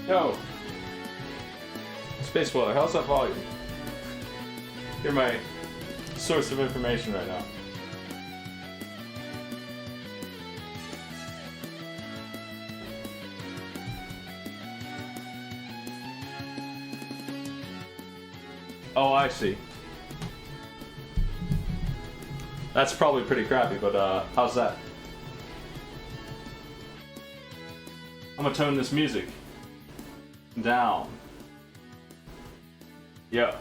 Yo! Space Dweller, how's that volume? You're my source of information right now. Oh, I see. That's probably pretty crappy, but how's that? I'm gonna tone this music down. Yeah.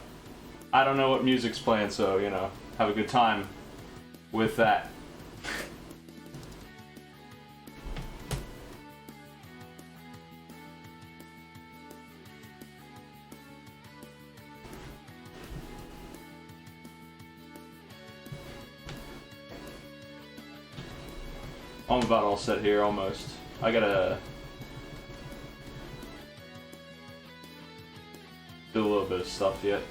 I don't know what music's playing, so, you know, have a good time with that. I'm about all set here, almost. I gotta do a little bit of stuff yet.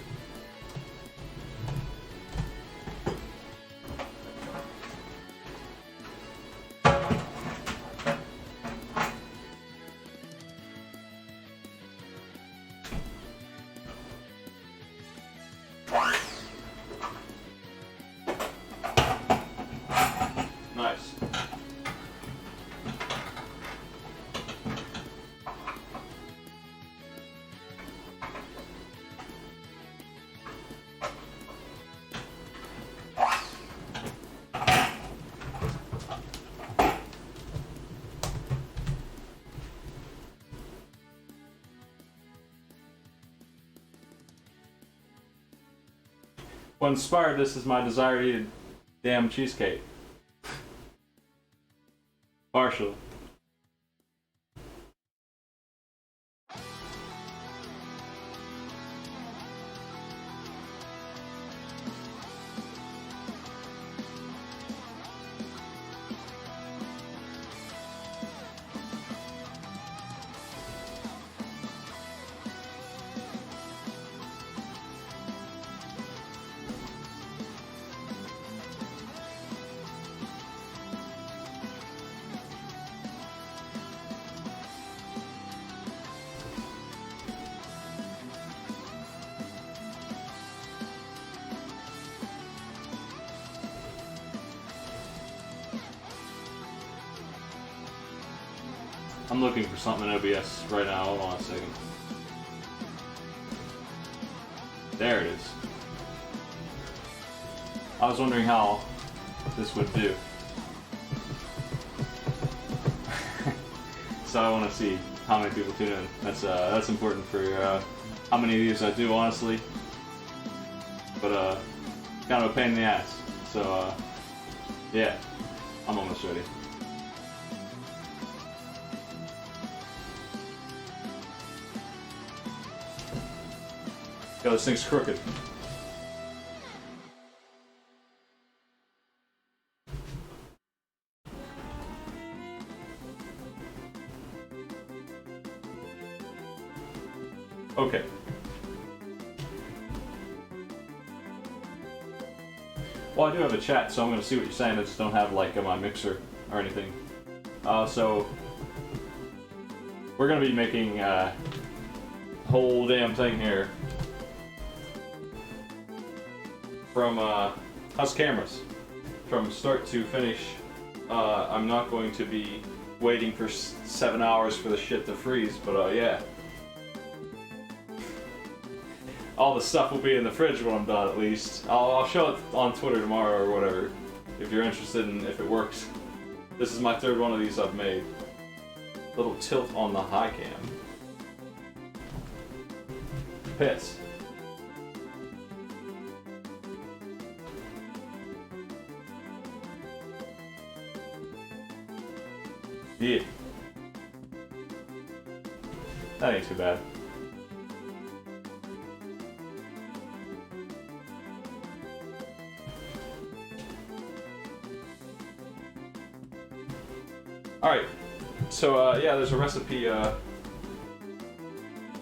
Nice. What inspired this is my desire to eat a damn cheesecake. Partially. I'm looking for something in OBS right now. Hold on a second. There it is. I was wondering how this would do. So I want to see how many people tune in. That's important for how many views I do, honestly. But kind of a pain in the ass. So yeah, I'm almost ready. Yo, this thing's crooked. Okay. Well, I do have a chat, so I'm going to see what you're saying. I just don't have, like, my mixer or anything. So we're going to be making a whole damn thing here. From house cameras, from start to finish. I'm not going to be waiting for 7 hours for the shit to freeze, but yeah. All the stuff will be in the fridge when I'm done, at least. I'll show it on Twitter tomorrow or whatever, if you're interested in if it works. This is my third one of these I've made. Little tilt on the high cam. Piss. Yeah. That ain't too bad. Alright, so yeah, there's a recipe,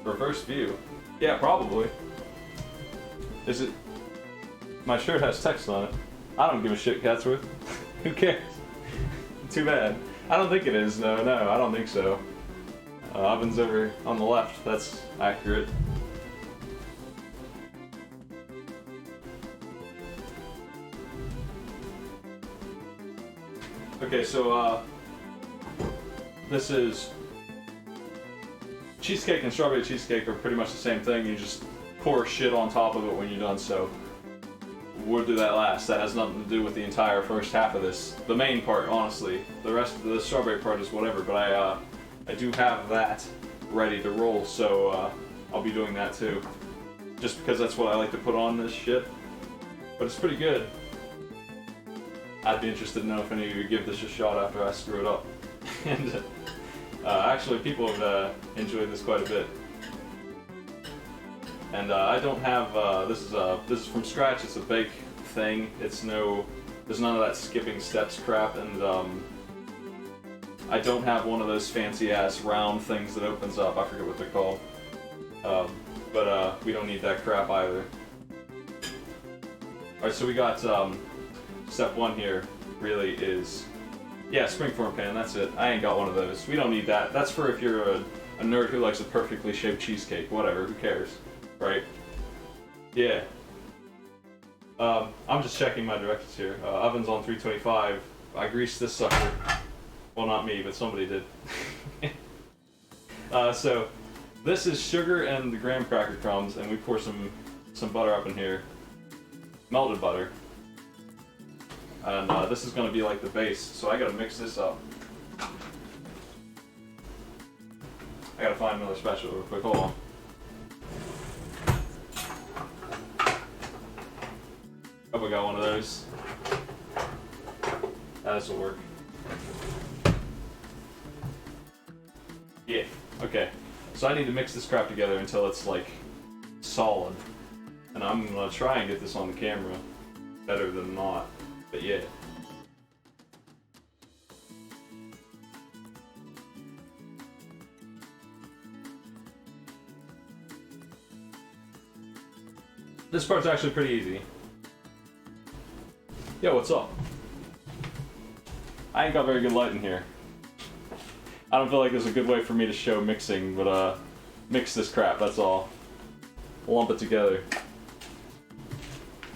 reverse view. Yeah, probably. Is it? My shirt has text on it. I don't give a shit, Catsworth. Who cares? Too bad. I don't think it is. No, I don't think so. Oven's over on the left, that's accurate. Okay, so this is cheesecake and strawberry cheesecake are pretty much the same thing. You just pour shit on top of it when you're done, so we'll do that last. That has nothing to do with the entire first half of this. The main part, honestly. The rest of the strawberry part is whatever, but I do have that ready to roll, so I'll be doing that too. Just because that's what I like to put on this shit. But it's pretty good. I'd be interested to know if any of you give this a shot after I screw it up. And actually, people have enjoyed this quite a bit. And I don't have this is from scratch. It's a bake thing. There's none of that skipping steps crap, and I don't have one of those fancy ass round things that opens up. I forget what they're called. But we don't need that crap either. All right, so we got step one here. Really is springform pan. That's it. I ain't got one of those. We don't need that. That's for if you're a nerd who likes a perfectly shaped cheesecake. Whatever. Who cares? Right? Yeah. I'm just checking my directions here. Oven's on 325. I greased this sucker. Well, not me, but somebody did. So, this is sugar and the graham cracker crumbs, and we pour some butter up in here. Melted butter. And this is going to be like the base, so I gotta mix this up. I gotta find another spatula real quick. Hold on. Hope I got one of those. This will work. Yeah, okay. So I need to mix this crap together until it's like solid. And I'm gonna try and get this on the camera better than not. But yeah. This part's actually pretty easy. Yo, what's up? I ain't got very good light in here. I don't feel like there's a good way for me to show mixing, but mix this crap, that's all. Lump it together.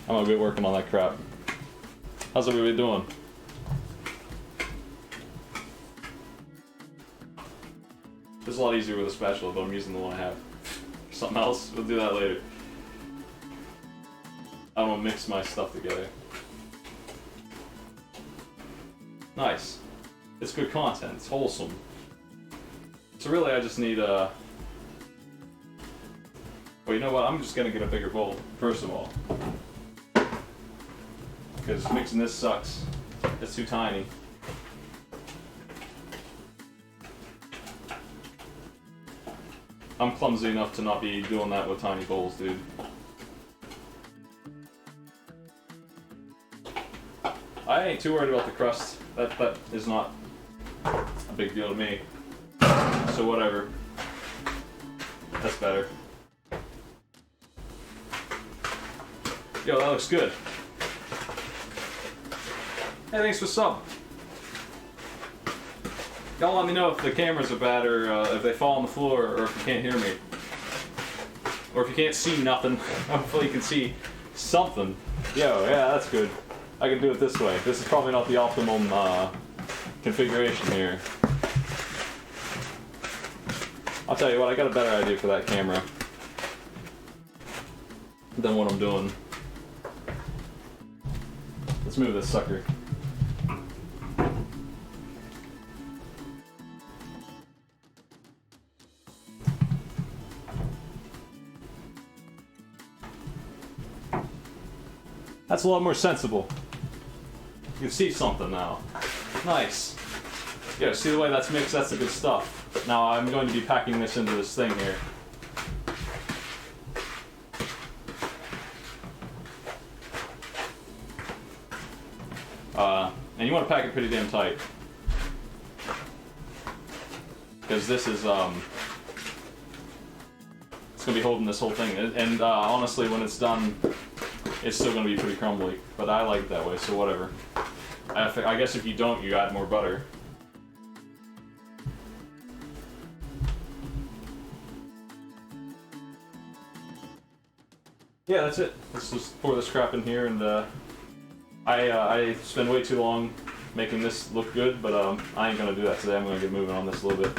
I'm gonna be working on that crap. How's everybody doing? It's a lot easier with a spatula, but I'm using the one I have. Something else, we'll do that later. I'm gonna mix my stuff together. Nice. It's good content, it's wholesome. So really I just need well, you know what, I'm just gonna get a bigger bowl, first of all. Because mixing this sucks. It's too tiny. I'm clumsy enough to not be doing that with tiny bowls, dude. I ain't too worried about the crust. That is not a big deal to me. So whatever. That's better. Yo, that looks good. Hey, thanks for sub. Y'all let me know if the cameras are bad or if they fall on the floor or if you can't hear me. Or if you can't see nothing. Hopefully you can see something. Yo, yeah, that's good. I can do it this way. This is probably not the optimum configuration here. I'll tell you what, I got a better idea for that camera than what I'm doing. Let's move this sucker. That's a lot more sensible. You can see something now. Nice. Yeah, see the way that's mixed? That's the good stuff. Now I'm going to be packing this into this thing here. And you want to pack it pretty damn tight. Because this is, it's going to be holding this whole thing. And honestly, when it's done, it's still going to be pretty crumbly. But I like it that way, so whatever. I guess if you don't, you add more butter. yeah, that's it. Let's just pour this crap in here, and I spend way too long making this look good, but I ain't gonna do that today. I'm gonna get moving on this a little bit.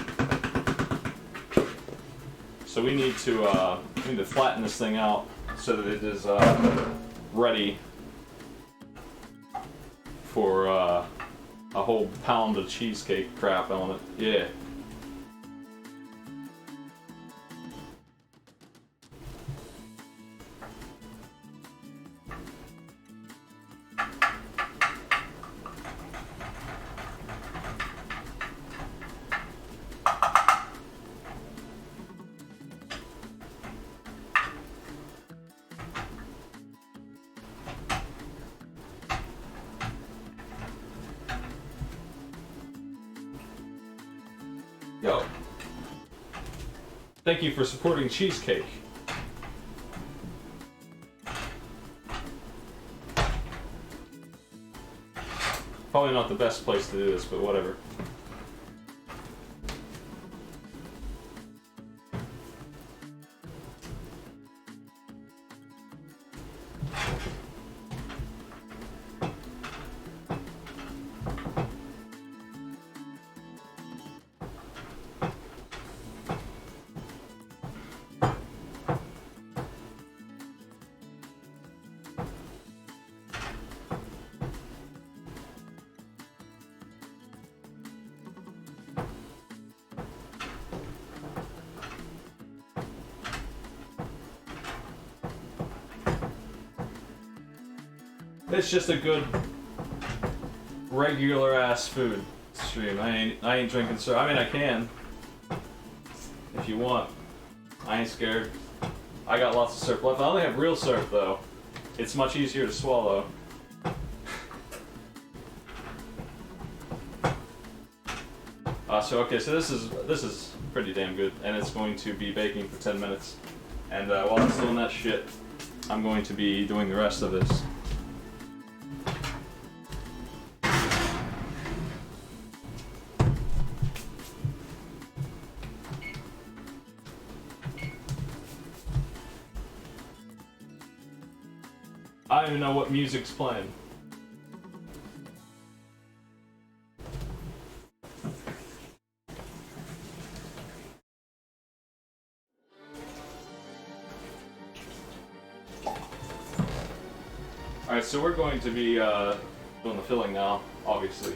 So we need to flatten this thing out so that it is ready for a whole pound of cheesecake crap on it. Yeah. Yo. Thank you for supporting cheesecake. Probably not the best place to do this, but whatever. It's just a good, regular ass food stream. I ain't drinking syrup. I mean, I can, if you want. I ain't scared. I got lots of syrup left. I only have real syrup though. It's much easier to swallow. So this is pretty damn good, and it's going to be baking for 10 minutes. And while it's doing that shit, I'm going to be doing the rest of this. I don't even know what music's playing. Alright, so we're going to be doing the filling now, obviously.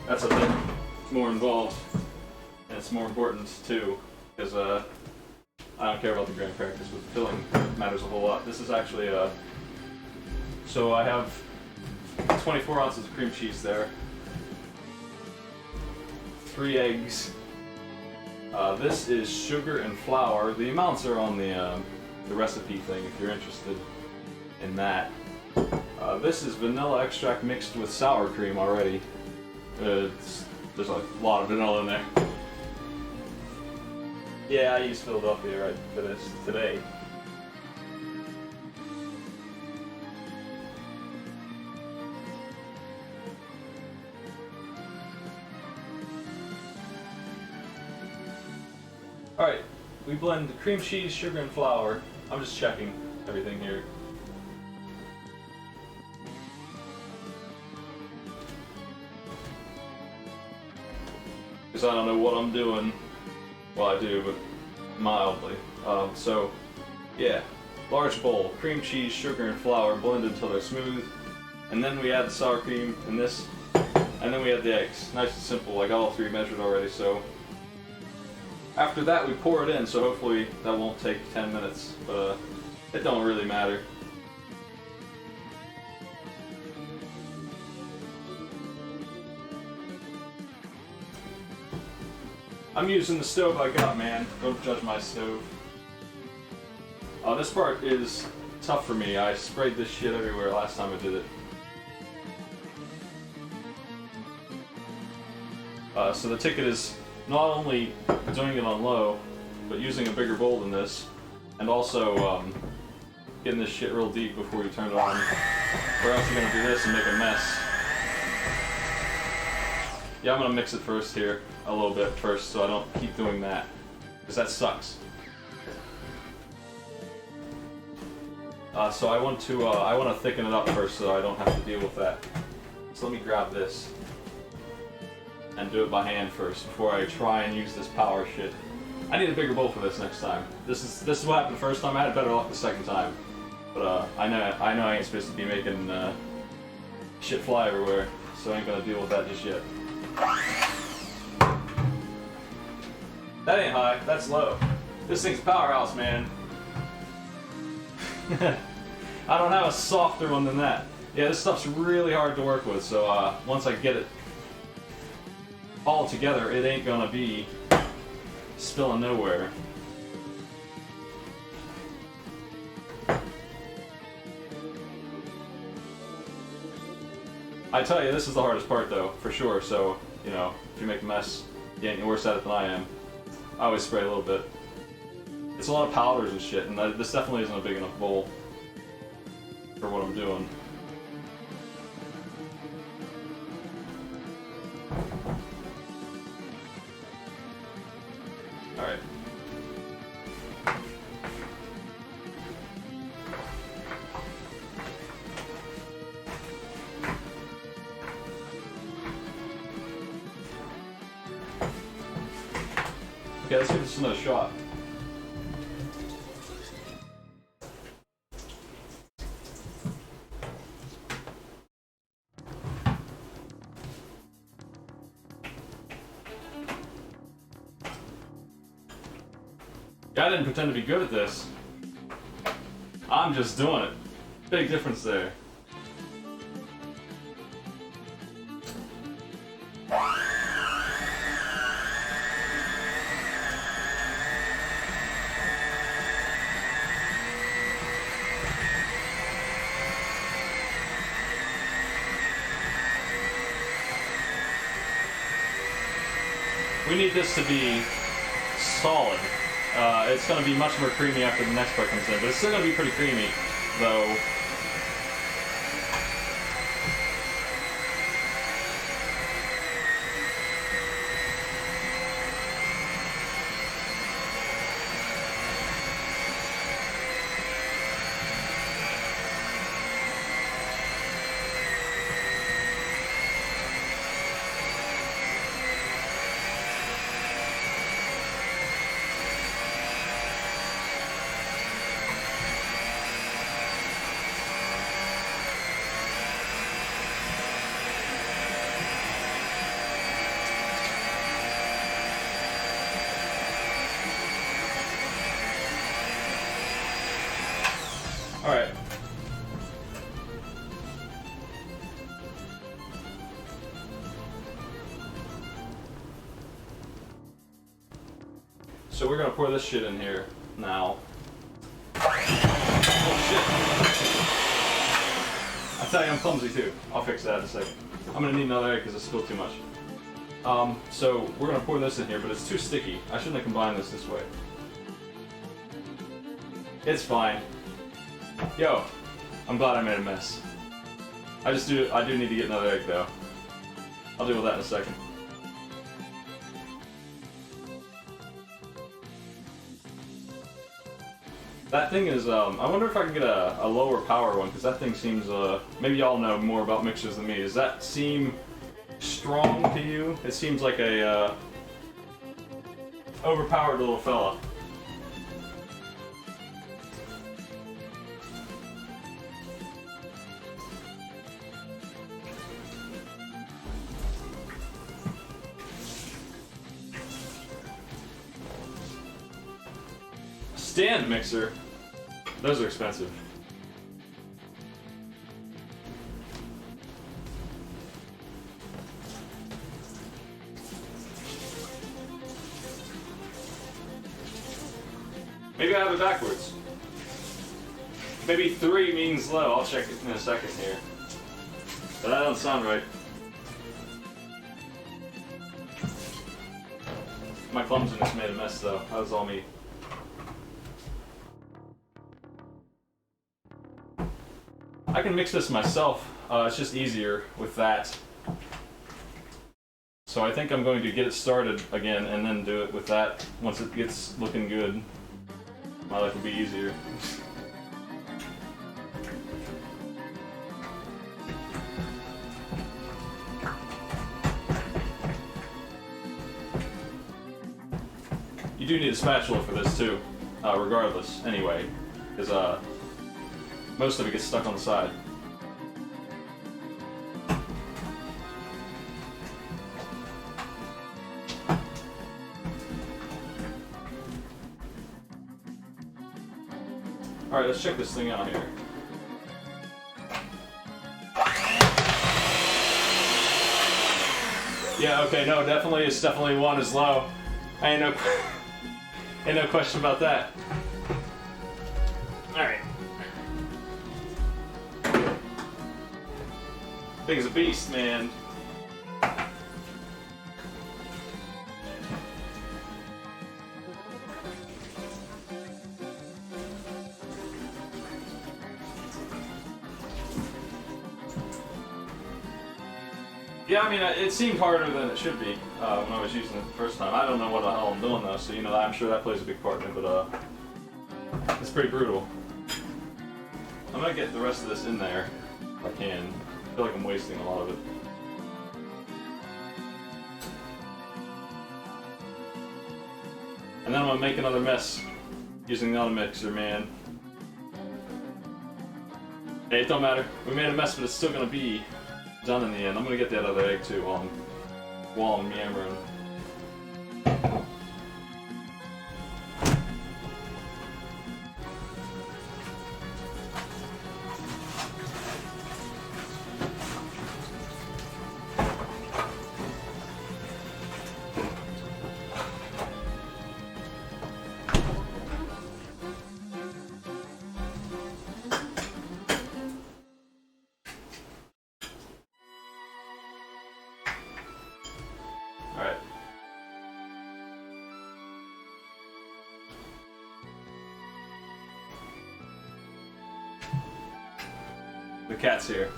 That's a bit more involved, and it's more important too, because I don't care about the graham crackers, but the filling matters a whole lot. This is actually so I have 24 ounces of cream cheese there, 3 eggs. This is sugar and flour. The amounts are on the recipe thing if you're interested in that. This is vanilla extract mixed with sour cream already. There's a lot of vanilla in there. Yeah, I used Philadelphia right for this today. Alright, we blend cream cheese, sugar, and flour. I'm just checking everything here. Because I don't know what I'm doing. Well, I do, but mildly. So, yeah. Large bowl, cream cheese, sugar, and flour blended until they're smooth. And then we add the sour cream in this. And then we add the eggs. Nice and simple. I got all 3 measured already, so. After that, we pour it in, so hopefully that won't take 10 minutes. But it don't really matter. I'm using the stove I got, man. Don't judge my stove. This part is tough for me. I sprayed this shit everywhere last time I did it. So the ticket is not only doing it on low, but using a bigger bowl than this, and also getting this shit real deep before you turn it on, or else you're gonna do this and make a mess. Yeah, I'm gonna mix it first here, a little bit first, so I don't keep doing that, because that sucks. So I want to thicken it up first so I don't have to deal with that. So let me grab this and do it by hand first before I try and use this power shit. I need a bigger bowl for this next time. This is what happened the first time. I had better luck the second time, but I know I ain't supposed to be making shit fly everywhere, so I ain't gonna deal with that just yet. That ain't high. That's low. This thing's powerhouse, man. I don't have a softer one than that. Yeah, this stuff's really hard to work with, so once I get it all together, it ain't gonna be spilling nowhere. I tell you, this is the hardest part though, for sure, so, you know, if you make a mess, you ain't worse at it than I am. I always spray a little bit. It's a lot of powders and shit, and this definitely isn't a big enough bowl for what I'm doing. Alright. Okay, let's give this another shot. I didn't pretend to be good at this. I'm just doing it. Big difference there. We need this to be solid. It's going to be much more creamy after the next part comes in, but it's still going to be pretty creamy, though. Alright. So we're gonna pour this shit in here now. Oh shit. I tell you, I'm clumsy too. I'll fix that in a second. I'm gonna need another egg because I spilled too much. So we're gonna pour this in here, but it's too sticky. I shouldn't have combined this way. It's fine. Yo, I'm glad I made a mess. I do need to get another egg though. I'll deal with that in a second. That thing is, I wonder if I can get a lower power one, because that thing seems, maybe y'all know more about mixers than me. Does that seem strong to you? It seems like a, overpowered little fella. Stand mixer. Those are expensive. Maybe I have it backwards. Maybe 3 means low. I'll check it in a second here. But that doesn't sound right. My clumsiness made a mess though. That was all me. I can mix this myself, it's just easier with that. So I think I'm going to get it started again and then do it with that. Once it gets looking good, my life will be easier. You do need a spatula for this too, regardless, anyway, because most of it gets stuck on the side. Alright, let's check this thing out here. Yeah, okay, no, definitely, it's definitely one is low. Ain't no question about that. Alright. Thing's a beast, man. Yeah, I mean, it seemed harder than it should be when I was using it the first time. I don't know what the hell I'm doing though, so you know, I'm sure that plays a big part in it, but it's pretty brutal. I'm gonna get the rest of this in there if I can. I feel like I'm wasting a lot of it. And then I'm gonna make another mess using the auto mixer, man. Hey, it don't matter. We made a mess, but it's still gonna be done in the end. I'm gonna get that other egg too while I'm yammering. Alright. The cat's here.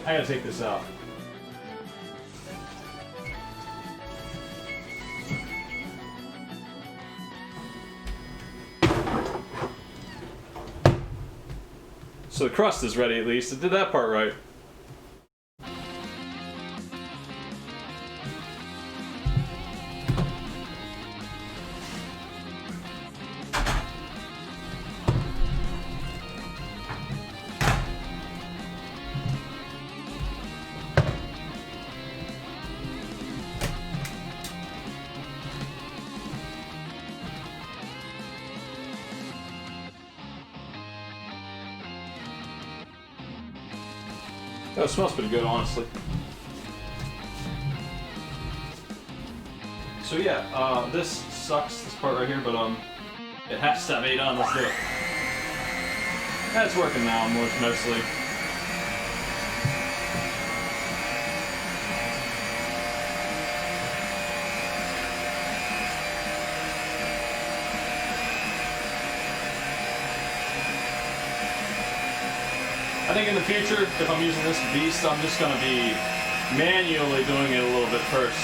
I gotta take this out. So the crust is ready at least. It did that part right. Oh, it smells pretty good, honestly. So yeah, this sucks, this part right here, but it has to have 8 on. Let's do it. That's working now, mostly. I think in the future, if I'm using this beast, I'm just going to be manually doing it a little bit first.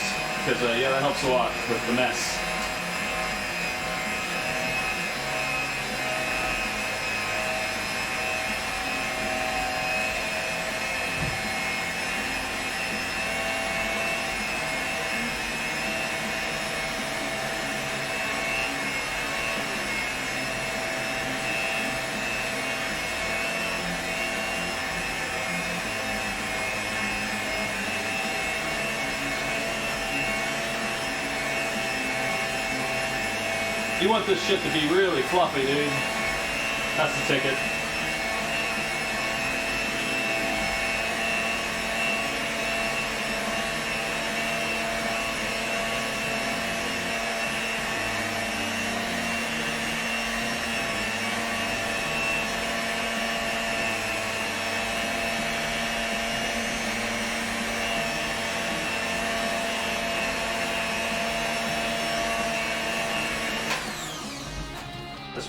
Because, yeah, that helps a lot with the mess. You want this shit to be really fluffy, dude. That's the ticket.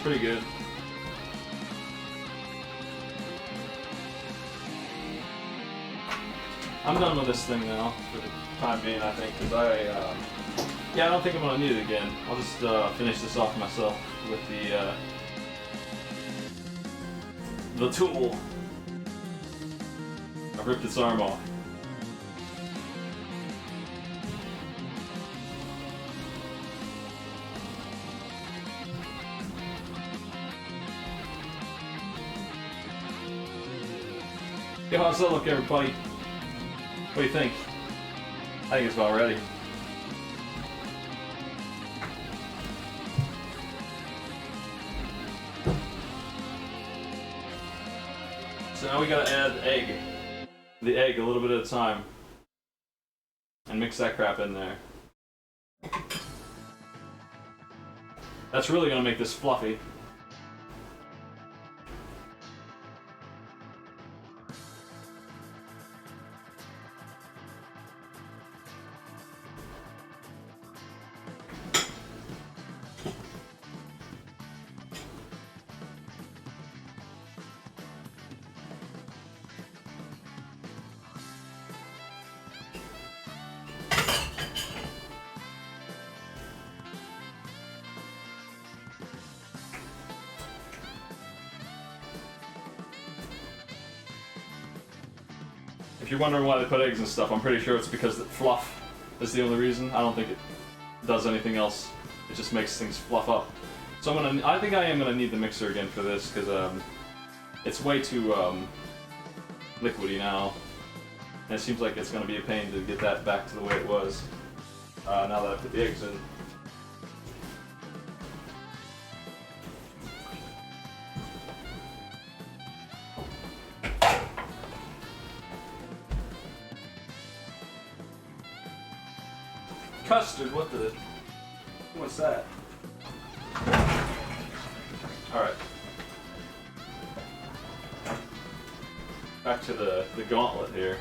pretty good. I'm done with this thing now for the time being, I think, because yeah, I don't think I'm gonna need it again. I'll just finish this off myself with the tool. I ripped its arm off. Yo, how's that look, everybody? What do you think? I think it's about ready. So now we gotta add egg. The egg a little bit at a time. And mix that crap in there. That's really gonna make this fluffy. If you're wondering why they put eggs and stuff, I'm pretty sure it's because the fluff is the only reason. I don't think it does anything else. It just makes things fluff up. So I think I am gonna need the mixer again for this because it's way too liquidy now, and it seems like it's gonna be a pain to get that back to the way it was now that I put the eggs in. Custard, what's that? Alright. Back to the gauntlet here.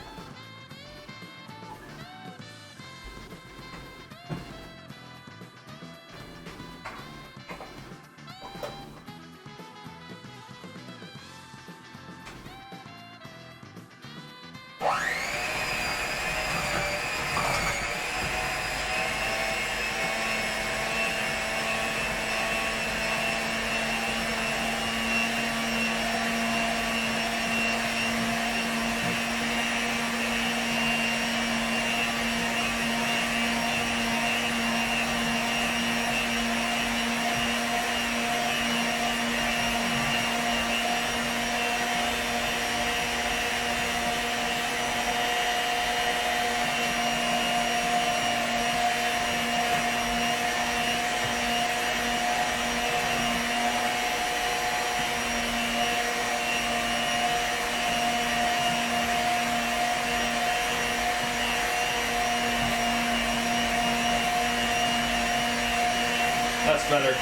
That's better.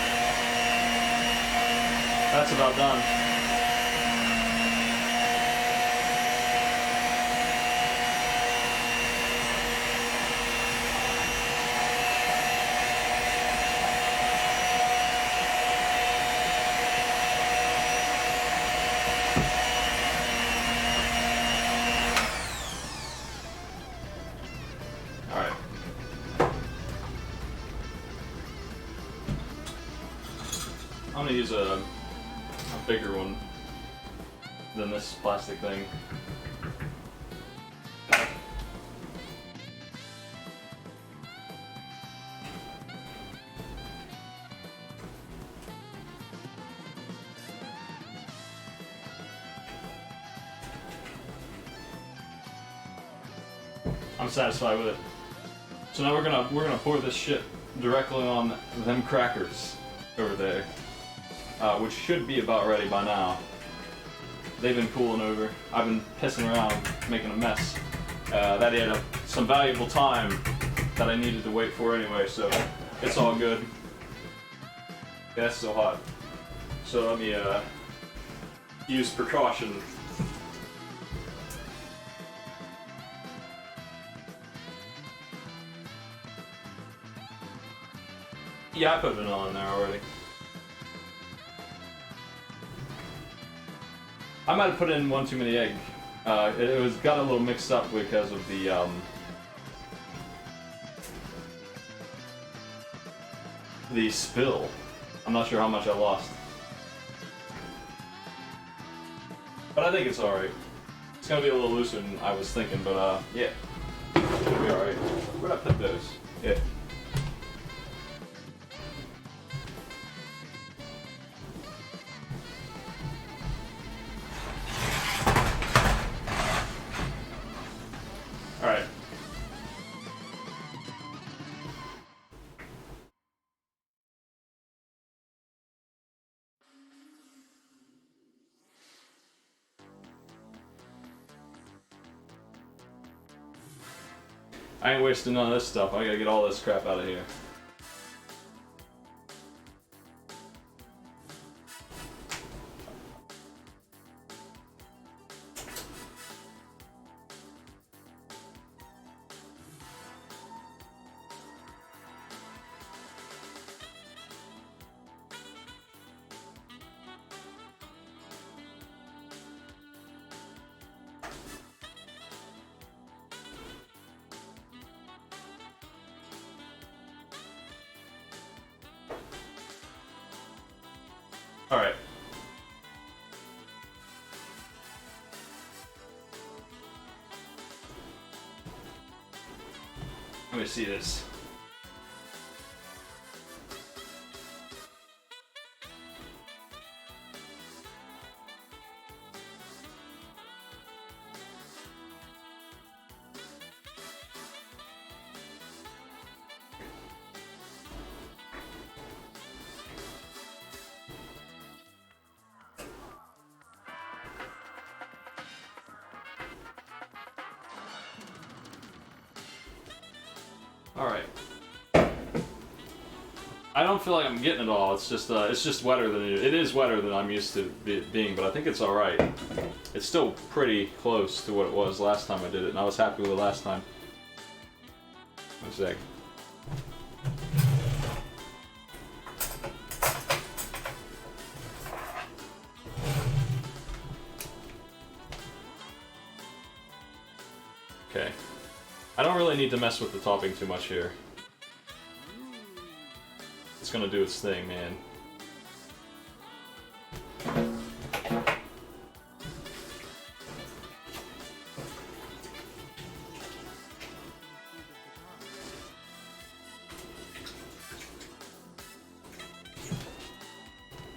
That's about done. I'm gonna use a bigger one than this plastic thing. I'm satisfied with it. So now we're gonna pour this shit directly on them crackers over there. Which should be about ready by now. They've been cooling over. I've been pissing around, making a mess. That ate up some valuable time that I needed to wait for anyway, so it's all good. Yeah, it's so hot. So let me use precaution. Yeah, I put vanilla in there already. I might have put in one too many egg. It was got a little mixed up because of the spill. I'm not sure how much I lost. But I think it's alright. It's gonna be a little looser than I was thinking, but yeah. It'll be alright. Where'd I put those? Yeah. Alright. I ain't wasting none of this stuff. I gotta get all this crap out of here. Alright. Let me see this. Alright. I don't feel like I'm getting it all. It's just wetter than it is wetter than I'm used to being, but I think it's alright. It's still pretty close to what it was last time I did it, and I was happy with it last time. One sec. Okay. I don't really need to mess with the topping too much here. It's gonna do its thing, man.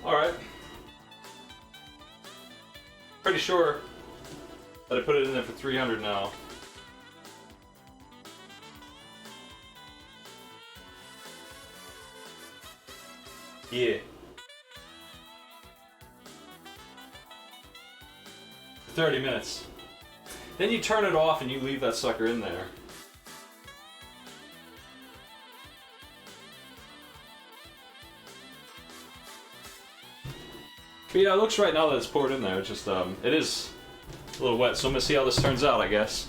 Alright. Pretty sure that I put it in there for 300 now. Yeah. 30 minutes. Then you turn it off and you leave that sucker in there. But yeah, it looks right now that it's poured in there. It's just, it is a little wet, so I'm gonna see how this turns out, I guess.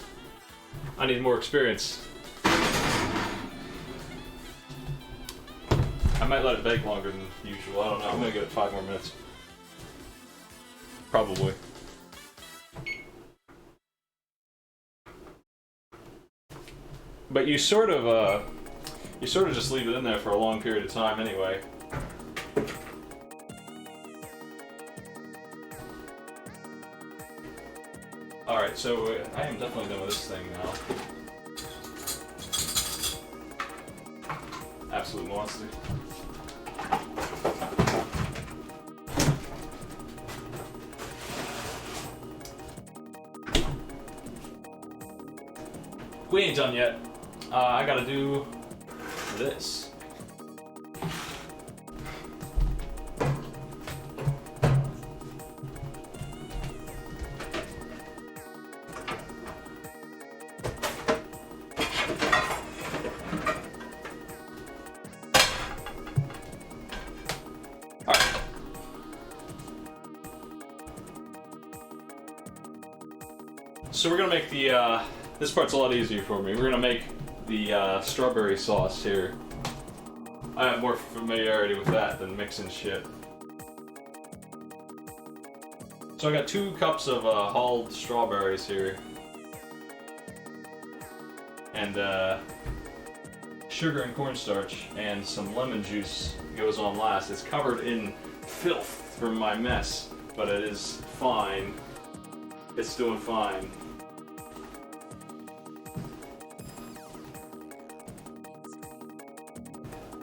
I need more experience. I might let it bake longer than usual. I don't know. I'm gonna give it 5 more minutes. Probably. But you sort of just leave it in there for a long period of time anyway. Alright, so I am definitely done with this thing now. Absolute monster. We ain't done yet. I gotta do this. So we're gonna make the, this part's a lot easier for me. We're gonna make the strawberry sauce here. I have more familiarity with that than mixing shit. So I got 2 cups of hulled strawberries here. And sugar and cornstarch and some lemon juice goes on last. It's covered in filth from my mess, but it is fine. It's doing fine.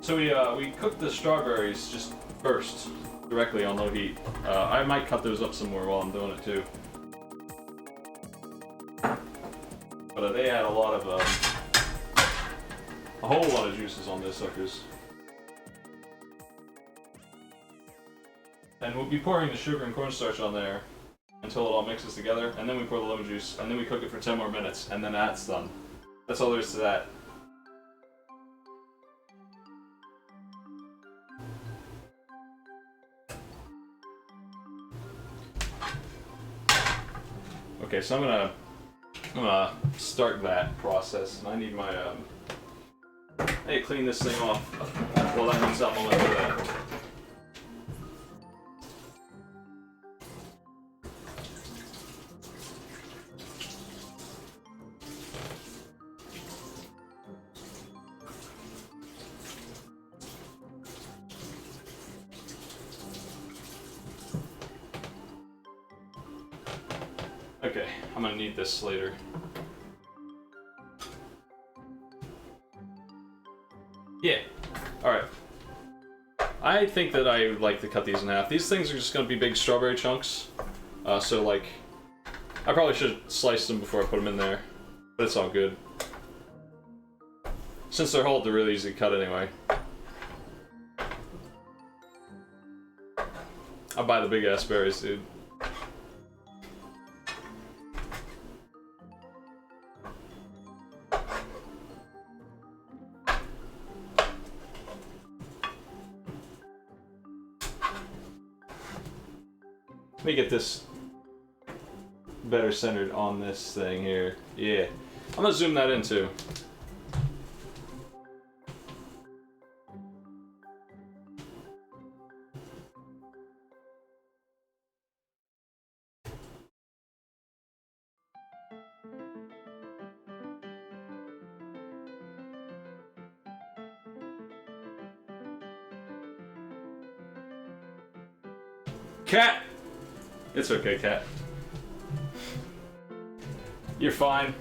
So we cooked the strawberries just first, directly on low heat. I might cut those up some more while I'm doing it too. But they add a lot of, a whole lot of juices on those suckers. And we'll be pouring the sugar and cornstarch on there until it all mixes together, and then we pour the lemon juice, and then we cook it for 10 more minutes, and then that's done. That's all there is to that. Okay, so I'm gonna start that process, and I need my I need to clean this thing off. Well, that means I'm gonna do that. Okay, I'm gonna need this later. Yeah, alright. I think that I would like to cut these in half. These things are just gonna be big strawberry chunks. So like, I probably should have sliced them before I put them in there. But it's all good. Since they're whole, they're really easy to cut anyway. I'll buy the big ass berries, dude. Let me get this better centered on this thing here. Yeah. I'm gonna zoom that in too. Cat! It's okay, Cat. You're fine.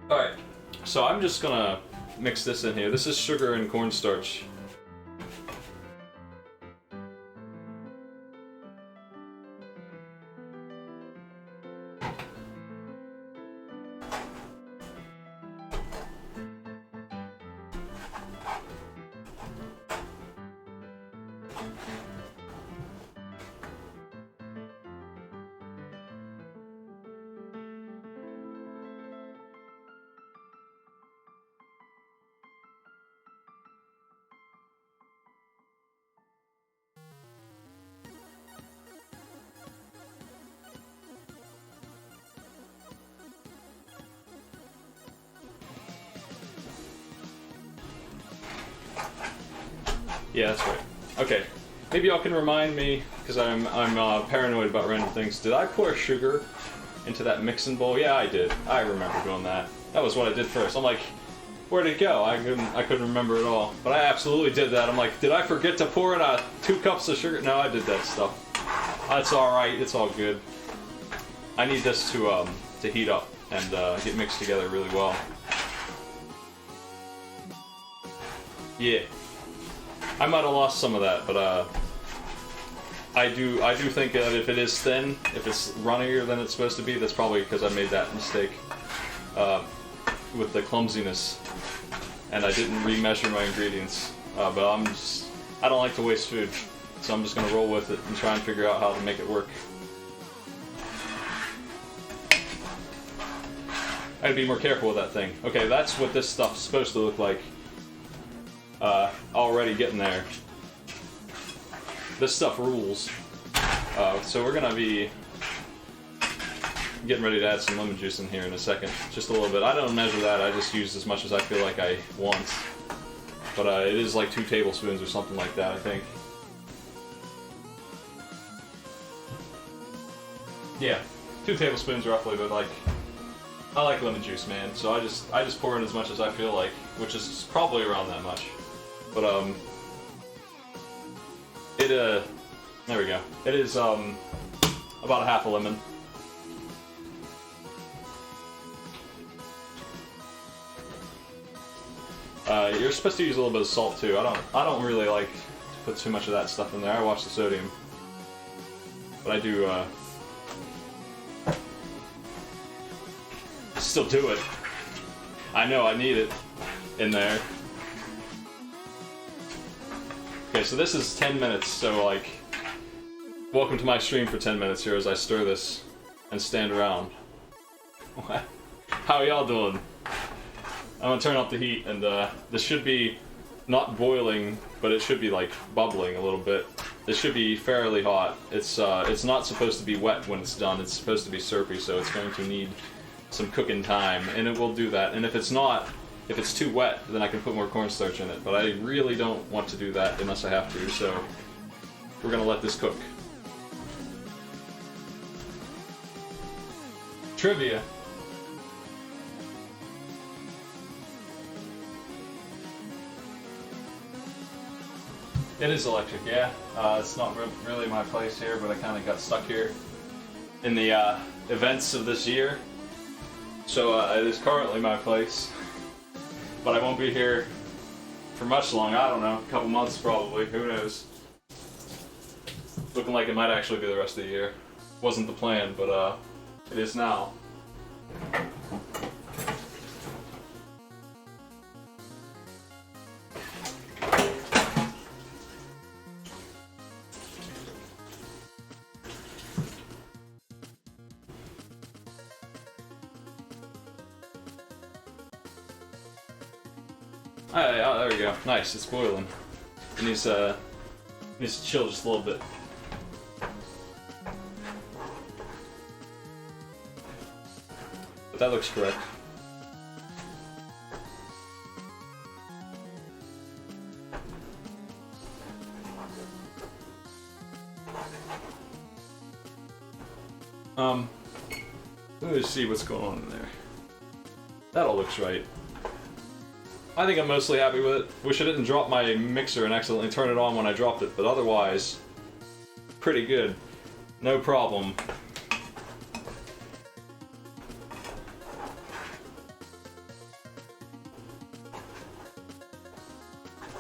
Alright, so I'm just gonna mix this in here. This is sugar and cornstarch. Yeah, that's right. Okay, maybe y'all can remind me, because I'm paranoid about random things. Did I pour sugar into that mixing bowl? Yeah, I did. I remember doing that. That was what I did first. I'm like, where'd it go? I couldn't remember it all. But I absolutely did that. I'm like, did I forget to pour in 2 cups of sugar? No, I did that stuff. That's all right. It's all good. I need this to heat up and get mixed together really well. Yeah. I might have lost some of that, but I do think that if it is thin, if it's runnier than it's supposed to be, that's probably because I made that mistake with the clumsiness, and I didn't remeasure my ingredients. But I don't like to waste food, so I'm just gonna roll with it and try and figure out how to make it work. I gotta be more careful with that thing. Okay, that's what this stuff's supposed to look like. Already getting there. this stuff rules. So we're gonna be getting ready to add some lemon juice in here in a second. Just a little bit. I don't measure that, I just use as much as I feel like I want. But it is like 2 tablespoons or something like that, I think. Yeah, 2 tablespoons roughly, but like, I like lemon juice, man. So I just pour in as much as I feel like, which is probably around that much. But there we go. It is about a half a lemon. You're supposed to use a little bit of salt too. I don't really like to put too much of that stuff in there. I watch the sodium, but I do still do it. I know I need it in there. Okay, so this is 10 minutes. So like, welcome to my stream for 10 minutes here as I stir this and stand around. What? How y'all doing? I'm gonna turn up the heat, and this should be not boiling, but it should be like bubbling a little bit. This should be fairly hot. It's not supposed to be wet when it's done. It's supposed to be syrupy, so it's going to need some cooking time, and it will do that. And if it's too wet, then I can put more cornstarch in it. But I really don't want to do that unless I have to. So we're gonna let this cook. Trivia. It is electric, yeah. It's not really my place here, but I kind of got stuck here in the events of this year. So it is currently my place, but I won't be here for much long. I don't know, a couple months probably, who knows. Looking like it might actually be the rest of the year. Wasn't the plan, but it is now. Oh, there we go. Nice, it's boiling. It needs to chill just a little bit. But that looks correct. Let me see what's going on in there. That all looks right. I think I'm mostly happy with it. Wish I didn't drop my mixer and accidentally turn it on when I dropped it, but otherwise, pretty good. No problem.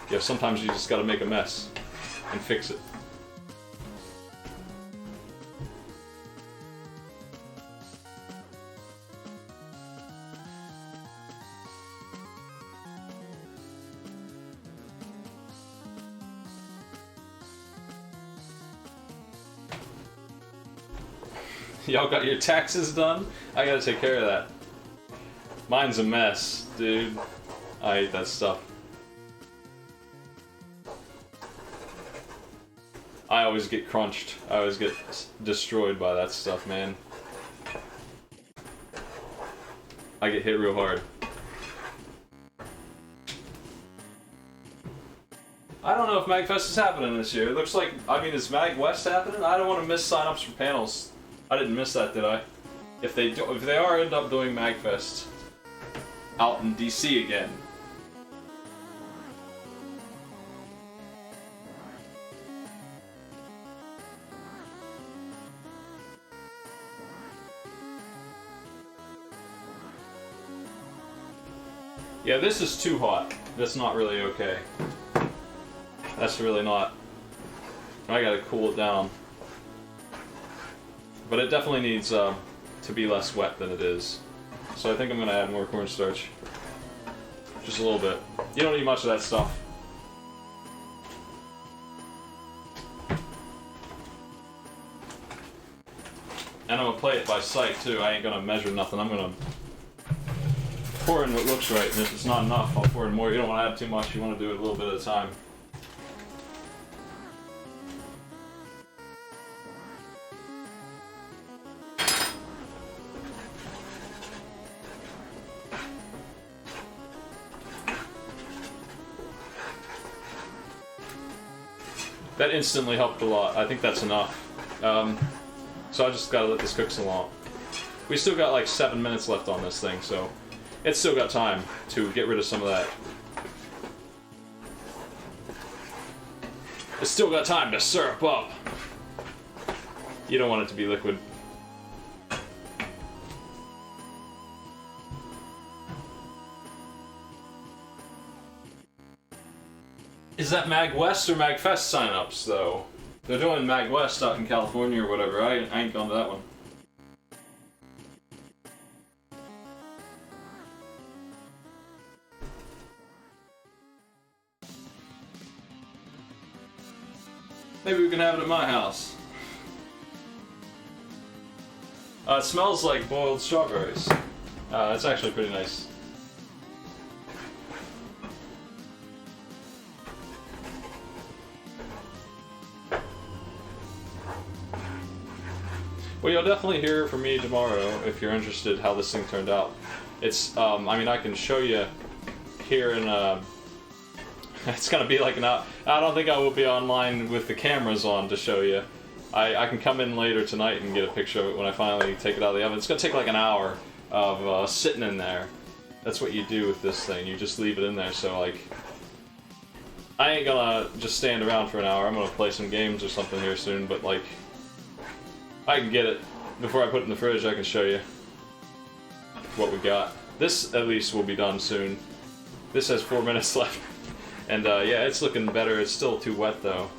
Yeah, sometimes you just gotta make a mess and fix it. Y'all got your taxes done? I gotta take care of that. Mine's a mess, dude. I hate that stuff. I always get crunched. I always get destroyed by that stuff, man. I get hit real hard. I don't know if MagFest is happening this year. It looks like, I mean, is Mag West happening? I don't want to miss sign-ups for panels. I didn't miss that, did I? If they end up doing MagFest out in DC again. Yeah, this is too hot. That's not really okay. That's really not. I gotta cool it down. But it definitely needs to be less wet than it is. So I think I'm gonna add more cornstarch. Just a little bit. You don't need much of that stuff. And I'm gonna play it by sight too. I ain't gonna measure nothing. I'm gonna pour in what looks right, and if it's not enough, I'll pour in more. You don't want to add too much. You want to do it a little bit at a time. That instantly helped a lot. I think that's enough. So I just gotta let this cook so long. We still got like 7 minutes left on this thing, so it's still got time to get rid of some of that. It's still got time to syrup up. You don't want it to be liquid. Is that Mag West or Mag Fest signups though? They're doing Mag West out in California or whatever. I ain't gone to that one. Maybe we can have it at my house. It smells like boiled strawberries. It's actually pretty nice. Well, you'll definitely hear from me tomorrow if you're interested how this thing turned out. It's, I mean, I can show you here in, it's gonna be like an hour. I don't think I will be online with the cameras on to show you. I can come in later tonight and get a picture of it when I finally take it out of the oven. It's gonna take like an hour of sitting in there. That's what you do with this thing. You just leave it in there, so like... I ain't gonna just stand around for an hour. I'm gonna play some games or something here soon, but like... I can get it. Before I put it in the fridge, I can show you what we got. This, at least, will be done soon. This has 4 minutes left. And, yeah, it's looking better. It's still too wet, though.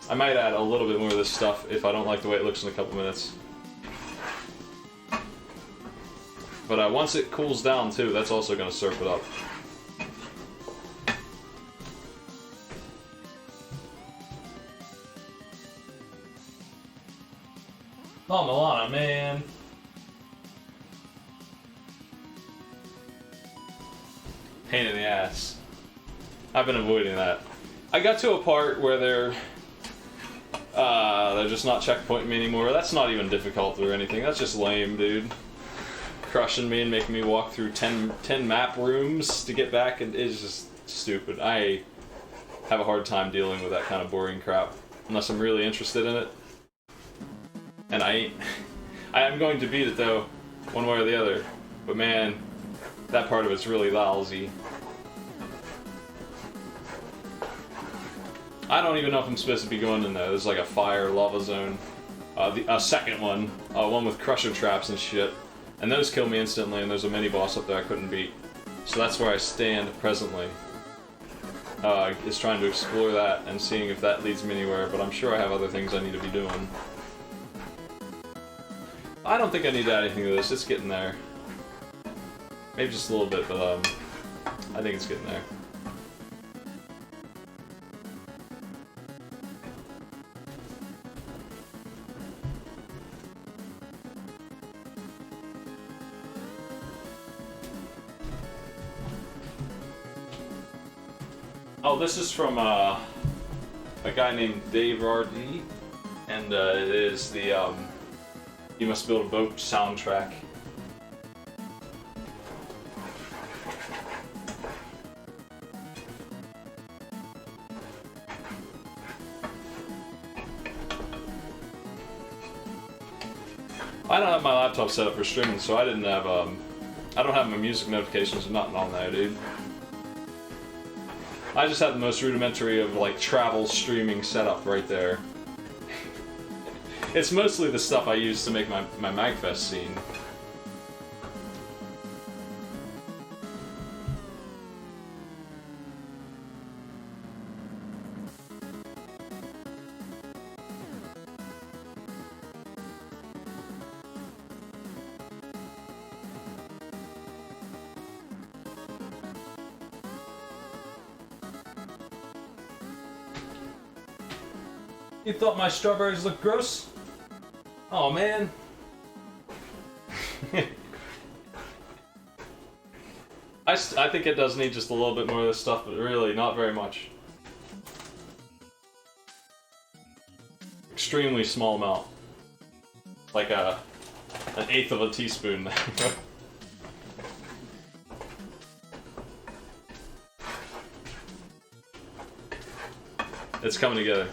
I might add a little bit more of this stuff if I don't like the way it looks in a couple minutes. But once it cools down, too, that's also going to syrup it up. Oh, Milana, man. Pain in the ass. I've been avoiding that. I got to a part where they're just not checkpointing me anymore. That's not even difficult or anything. That's just lame, dude. Crushing me and making me walk through 10 map rooms to get back. It's just stupid. I have a hard time dealing with that kind of boring crap. Unless I'm really interested in it. And I am going to beat it though, one way or the other. But man, that part of it's really lousy. I don't even know if I'm supposed to be going in there. There's like a fire lava zone. A second one, one with crusher traps and shit. And those kill me instantly, and there's a mini boss up there I couldn't beat. So that's where I stand presently. Is trying to explore that and seeing if that leads me anywhere, but I'm sure I have other things I need to be doing. I don't think I need to add anything to this, it's getting there. Maybe just a little bit, but I think it's getting there. Oh, this is from a guy named Dave R.D. And it is the You Must Build a Boat soundtrack. I don't have my laptop set up for streaming, so I didn't have I don't have my music notifications or nothing on there, dude. I just have the most rudimentary of like travel streaming setup right there. It's mostly the stuff I use to make my MagFest scene. You thought my strawberries looked gross? Oh man. I think it does need just a little bit more of this stuff, but really not very much. Extremely small amount. Like an eighth of a teaspoon. It's coming together.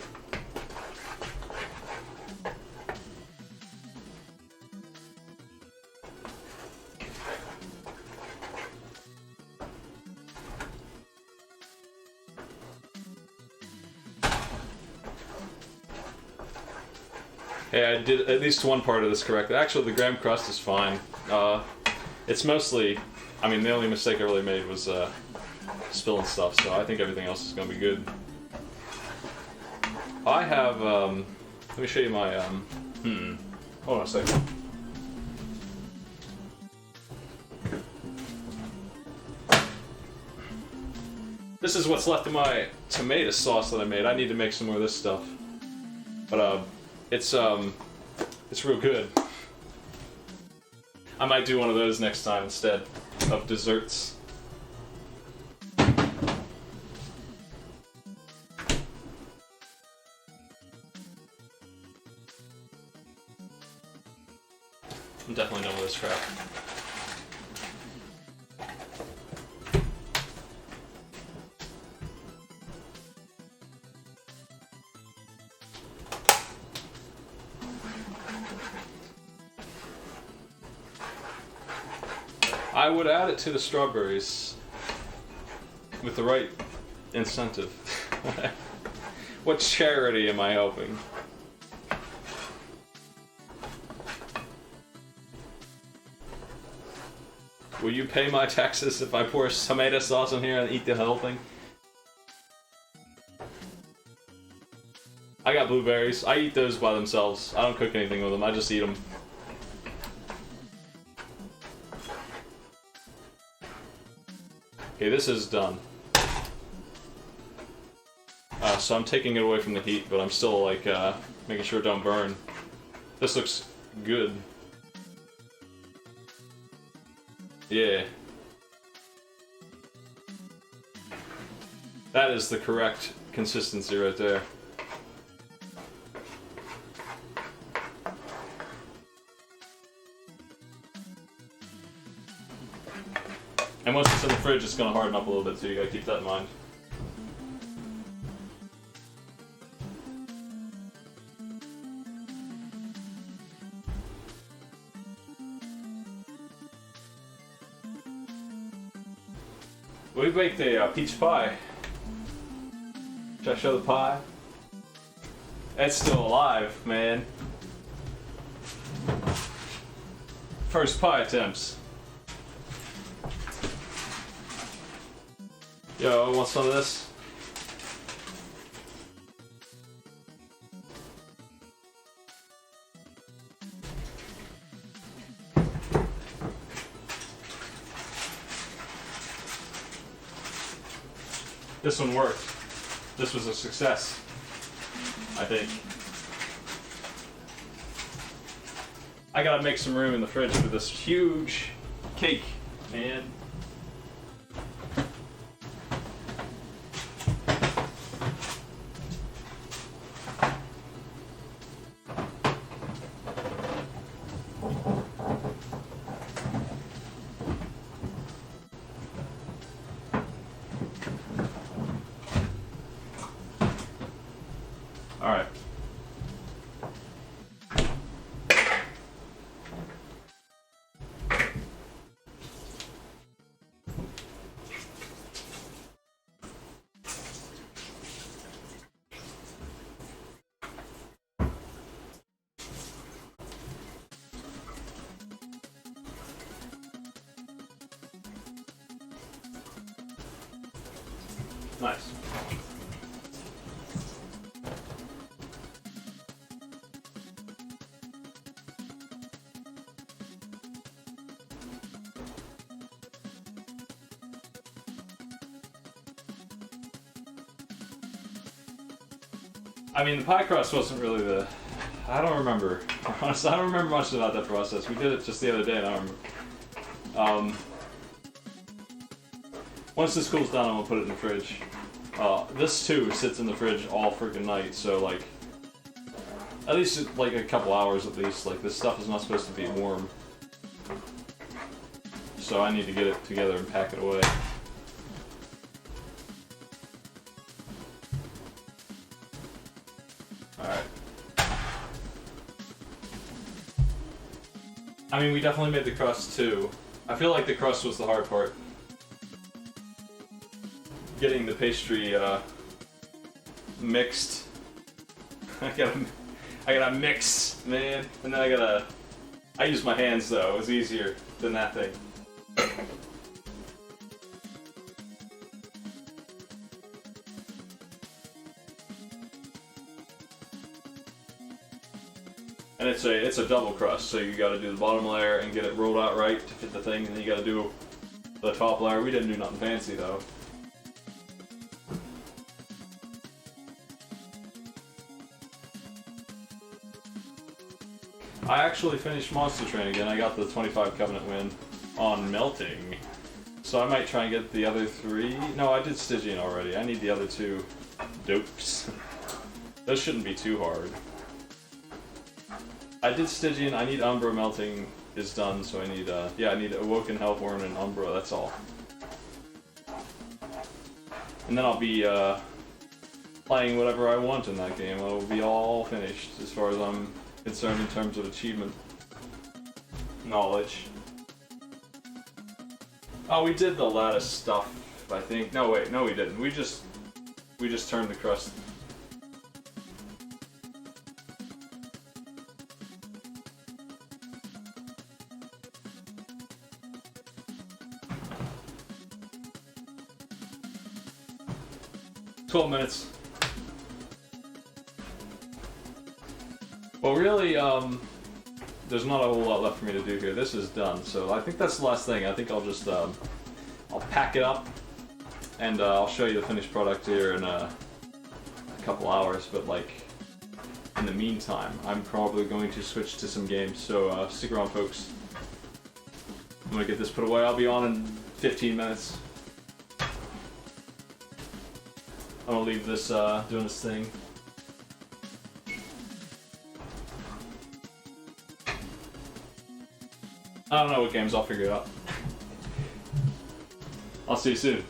Hey, I did at least one part of this correctly. Actually, the graham crust is fine. It's mostly, I mean, the only mistake I really made was spilling stuff, so I think everything else is going to be good. I have, let me show you my, hold on a second. This is what's left of my tomato sauce that I made. I need to make some more of this stuff. But, it's real good. I might do one of those next time instead of desserts. I'm definitely done with this crap. I would add it to the strawberries with the right incentive. What charity am I helping? Will you pay my taxes if I pour tomato sauce in here and eat the whole thing? I got blueberries. I eat those by themselves. I don't cook anything with them. I just eat them. Okay, this is done. So I'm taking it away from the heat, but I'm still like making sure it don't burn. This looks good. Yeah. That is the correct consistency right there. And once it's in the fridge, it's going to harden up a little bit, so you got to keep that in mind. We baked a peach pie. Should I show the pie? It's still alive, man. First pie attempts. Yo, want some of this? This one worked. This was a success, I think. I gotta make some room in the fridge for this huge cake, man. All right. Nice. I mean, the pie crust wasn't really the... I don't remember. Honestly, I don't remember much about that process. We did it just the other day and I don't remember. Once this cools down, I'm gonna put it in the fridge. This too sits in the fridge all freaking night, so like... At least like a couple hours at least. Like, this stuff is not supposed to be warm. So I need to get it together and pack it away. I mean, we definitely made the crust too. I feel like the crust was the hard part. Getting the pastry mixed. I gotta mix, man, and then I use my hands though. It was easier than that thing. And it's a double crust, so you gotta do the bottom layer and get it rolled out right to fit the thing, and then you gotta do the top layer. We didn't do nothing fancy though. I actually finished Monster Train again. I got the 25 Covenant win on melting. So I might try and get the other 3. No, I did Stygian already. I need the other 2 dopes. Those shouldn't be too hard. I did Stygian. I need Umbra melting is done, so I need I need Awoken Hellborn and Umbra, that's all. And then I'll be playing whatever I want in that game. It'll be all finished as far as I'm concerned in terms of achievement knowledge. Oh, we did the lattice stuff, I think. No, wait, no, we didn't. We just turned the crust. "12 minutes. Well, really, there's not a whole lot left for me to do here. This is done, so I think that's the last thing. I think I'll just, I'll pack it up, and I'll show you the finished product here in a couple hours, but, like, in the meantime, I'm probably going to switch to some games, so stick around, folks. I'm gonna get this put away. I'll be on in 15 minutes. I'm gonna leave this, doing this thing. I don't know what games, I'll figure it out. I'll see you soon.